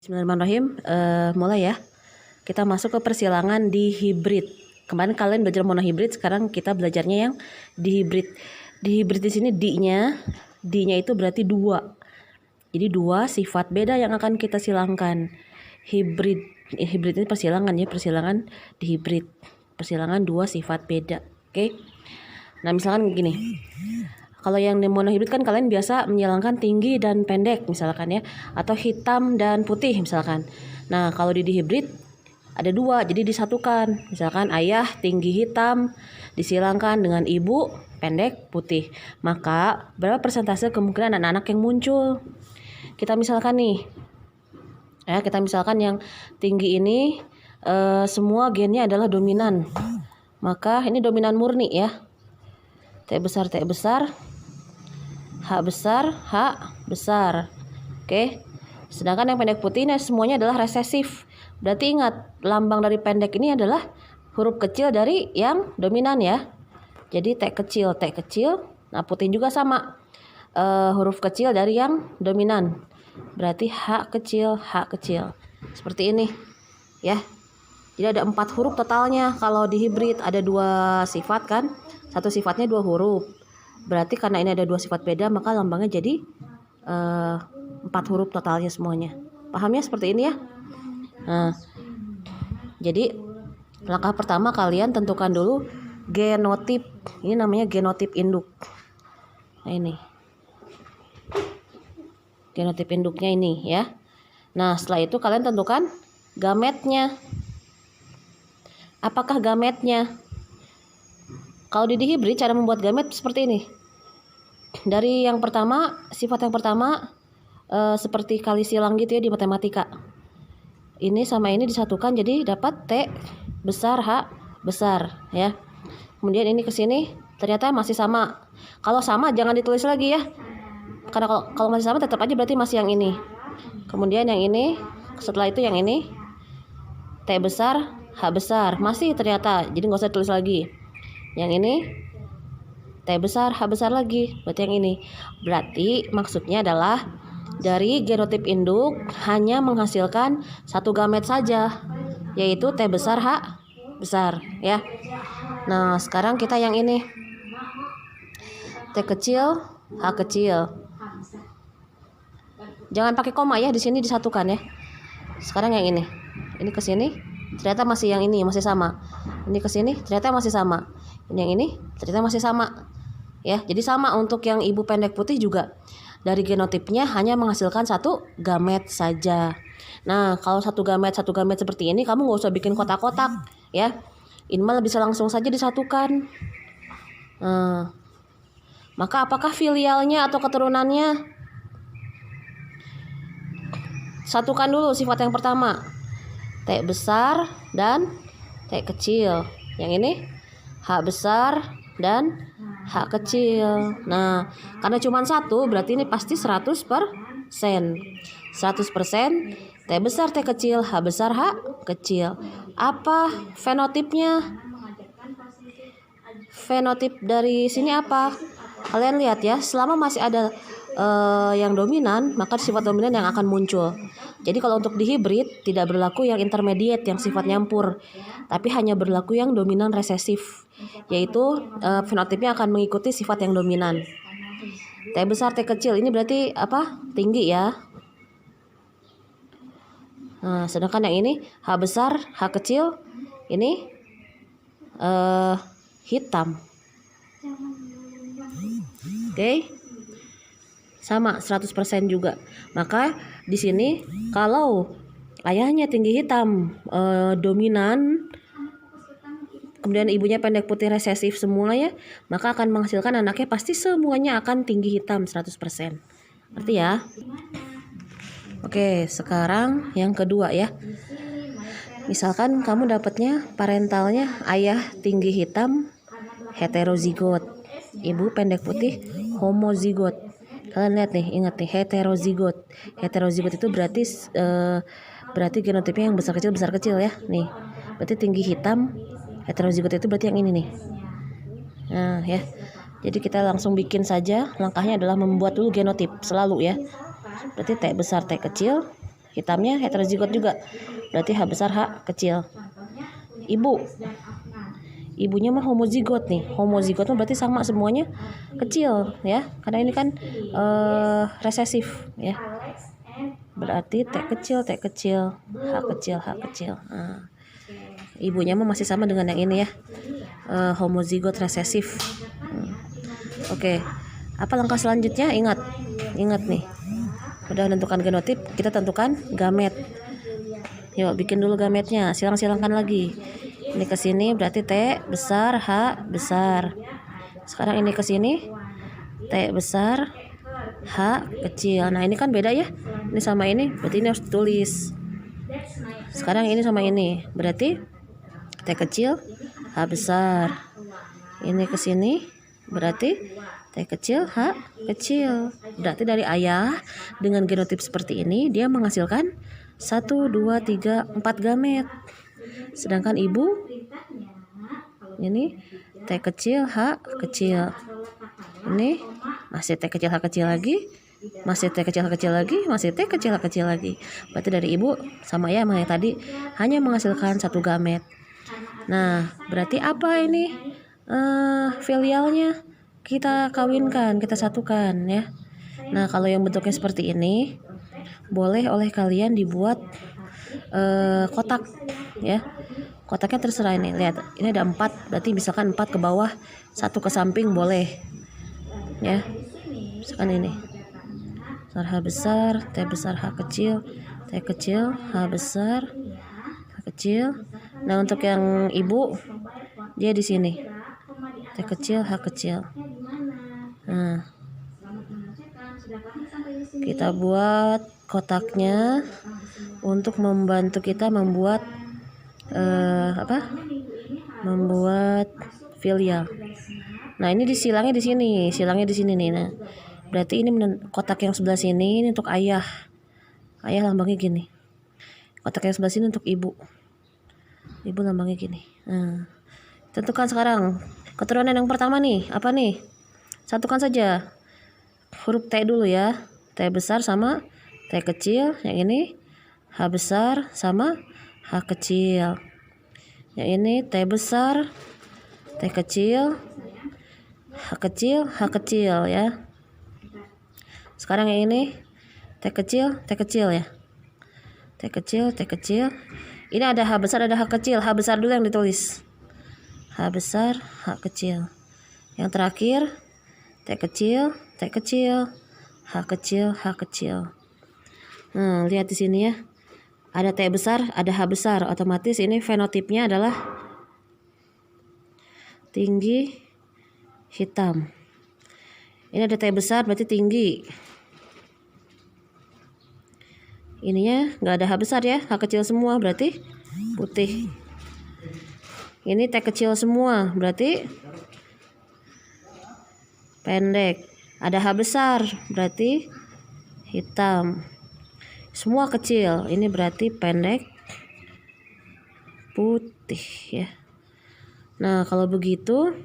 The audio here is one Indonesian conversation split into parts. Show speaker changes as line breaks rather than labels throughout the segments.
Bismillahirrahmanirrahim. Mulai ya. Kita masuk ke persilangan di hibrid. Kemarin kalian belajar monohibrid, sekarang kita belajarnya yang di hibrid. Di hibrid di sini D-nya itu berarti 2. Jadi 2 sifat beda yang akan kita silangkan. Hibrid ini persilangan ya, persilangan di hibrid. Persilangan 2 sifat beda. Oke. Nah, misalkan gini. Kalau yang di monohibrid kan kalian biasa menyilangkan tinggi dan pendek misalkan ya, atau hitam dan putih misalkan. Nah, kalau di hibrid ada 2, jadi disatukan. Misalkan ayah tinggi hitam disilangkan dengan ibu pendek putih. Maka berapa persentase kemungkinan anak-anak yang muncul? Kita misalkan nih, ya kita misalkan yang tinggi ini semua gennya adalah dominan. Maka ini dominan murni ya. T besar, H besar, H besar. Oke. Sedangkan yang pendek putih ini semuanya adalah resesif. Berarti ingat, lambang dari pendek ini adalah huruf kecil dari yang dominan ya. Jadi T kecil. Nah, putih juga sama. Huruf kecil dari yang dominan. Berarti H kecil. Seperti ini. Ya. Jadi ada 4 huruf totalnya. Kalau di hibrid ada 2 sifat kan. Satu sifatnya 2 huruf. Berarti karena ini ada 2 sifat beda, maka lambangnya jadi 4 huruf totalnya semuanya. Paham ya seperti ini ya? Nah, jadi langkah pertama kalian tentukan dulu genotip. Ini namanya genotip induk. Nah, ini genotip induknya ini ya. Nah, setelah itu kalian tentukan gametnya. Apakah gametnya? Kalau di hibrid cara membuat gamet seperti ini. Dari yang pertama, sifat yang pertama seperti kali silang gitu ya di matematika. Ini sama ini disatukan jadi dapat T besar H besar ya. Kemudian ini ke sini ternyata masih sama. Kalau sama jangan ditulis lagi ya. Karena kalau masih sama tetap aja berarti masih yang ini. Kemudian yang ini, setelah itu yang ini T besar H besar, masih ternyata. Jadi nggak usah tulis lagi. Yang ini T besar H besar lagi, berarti yang ini. Berarti maksudnya adalah dari genotip induk hanya menghasilkan satu gamet saja, yaitu T besar H besar ya. Nah, sekarang kita yang ini T kecil H kecil. Jangan pakai koma ya, di sini disatukan ya. Sekarang yang ini ke sini ternyata masih yang ini masih sama. Ini ke sini ternyata masih sama. Ini yang ini ternyata masih sama. Ya, jadi sama untuk yang ibu pendek putih juga. Dari genotipnya hanya menghasilkan satu gamet saja. Nah, kalau satu gamet seperti ini kamu nggak usah bikin kotak-kotak ya. Ini malah bisa langsung saja disatukan. Maka apakah filialnya atau keturunannya? Satukan dulu sifat yang pertama. T besar dan T kecil. Yang ini H besar dan H kecil. Nah, karena cuma satu berarti ini pasti 100%. 100% T besar T kecil, H besar H kecil. Apa fenotipnya? Fenotip dari sini apa? Kalian lihat ya, selama masih ada yang dominan, maka sifat dominan yang akan muncul. Jadi kalau untuk di hibrid tidak berlaku yang intermediate yang sifat nyampur, tapi hanya berlaku yang dominan resesif, yaitu fenotipnya akan mengikuti sifat yang dominan. T besar T kecil ini berarti apa? Tinggi ya. Nah, sedangkan yang ini H besar H kecil ini hitam. Oke. Sama 100% juga. Maka di sini kalau ayahnya tinggi hitam dominan, kemudian ibunya pendek putih resesif semua ya, maka akan menghasilkan anaknya pasti semuanya akan tinggi hitam 100%. Ngerti ya? Oke, sekarang yang kedua ya. Misalkan kamu dapatnya parentalnya ayah tinggi hitam heterozigot, ibu pendek putih homozigot. Kalian lihat nih, ingat nih, heterozigot. Heterozigot itu berarti genotipnya yang besar kecil ya. Nih, berarti tinggi hitam. Heterozigot itu berarti yang ini nih. Nah, ya. Jadi kita langsung bikin saja. Langkahnya adalah membuat dulu genotip selalu ya. Berarti T besar T kecil. hitamnya heterozigot juga, berarti H besar H kecil. Ibunya mah homozigot nih. Homozigot mah berarti sama semuanya kecil ya, karena ini kan resesif ya. Berarti T kecil, H kecil. Nah, ibunya mah masih sama dengan yang ini ya, homozigot resesif. Oke, apa langkah selanjutnya? Ingat nih. Udah tentukan genotip, kita tentukan gamet. Yuk bikin dulu gametnya, silang-silangkan lagi. Ini ke sini berarti T besar, H besar. Sekarang ini ke sini T besar, H kecil. Nah, ini kan beda ya. Ini sama ini, berarti ini harus ditulis. Sekarang ini sama ini, berarti T kecil, H besar. Ini ke sini berarti T kecil, H kecil. Berarti dari ayah dengan genotip seperti ini dia menghasilkan 1, 2, 3, 4 gamet. Sedangkan ibu ini T kecil, H kecil. Ini masih T kecil, H kecil lagi. Masih T kecil, H kecil lagi. Masih T kecil, H kecil lagi. Berarti dari ibu sama ya yang tadi hanya menghasilkan 1 gamet. Nah, berarti apa ini? Filialnya kita kawinkan, kita satukan ya. Nah, kalau yang bentuknya seperti ini boleh oleh kalian dibuat kotak ya. Kotaknya terserah ini. Lihat, ini ada 4, berarti misalkan 4 ke bawah, 1 ke samping boleh. Ya. Misalkan ini. H besar, T besar, H kecil, T kecil, H besar, H kecil. Nah, untuk yang ibu dia di sini. T kecil, H kecil. Nah, kita buat kotaknya untuk membantu kita membuat membuat filial. Nah, ini disilangnya di sini, nih. Nah, berarti ini kotak yang sebelah sini ini untuk ayah. Ayah lambangnya gini. Kotak yang sebelah sini untuk ibu. Ibu lambangnya gini. Nah, tentukan sekarang keturunan yang pertama nih, apa nih? Satukan saja. Huruf T dulu ya. T besar sama T kecil, yang ini H besar sama H kecil. Yang ini T besar, T kecil, H kecil ya. Sekarang yang ini T kecil ya. T kecil. Ini ada H besar, ada H kecil. H besar dulu yang ditulis. H besar, H kecil. Yang terakhir T kecil, H kecil. Lihat di sini ya. Ada T besar, ada H besar. Otomatis ini fenotipnya adalah tinggi hitam. Ini ada T besar berarti tinggi. Ininya nggak ada H besar ya, H kecil semua berarti putih. Ini T kecil semua berarti pendek. Ada H besar berarti hitam. Semua kecil, ini berarti pendek, putih ya. Nah, kalau begitu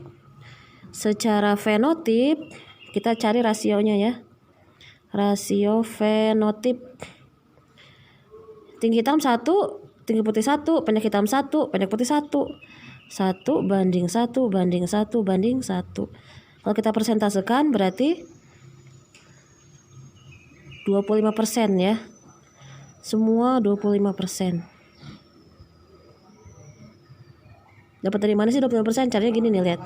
secara fenotip kita cari rasionya ya. Rasio fenotip. Tinggi hitam 1, tinggi putih 1, pendek hitam 1, pendek putih 1. 1 banding 1 banding 1 banding 1. Kalau kita persentasekan berarti 25% ya. Semua 25%. Dapat dari mana sih 25%? Caranya gini nih, lihat.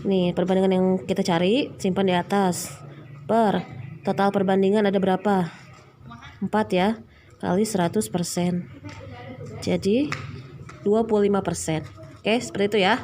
Nih, perbandingan yang kita cari simpan di atas. Per total perbandingan ada berapa? 4 ya. Kali 100%. Jadi 25%. Oke, seperti itu ya.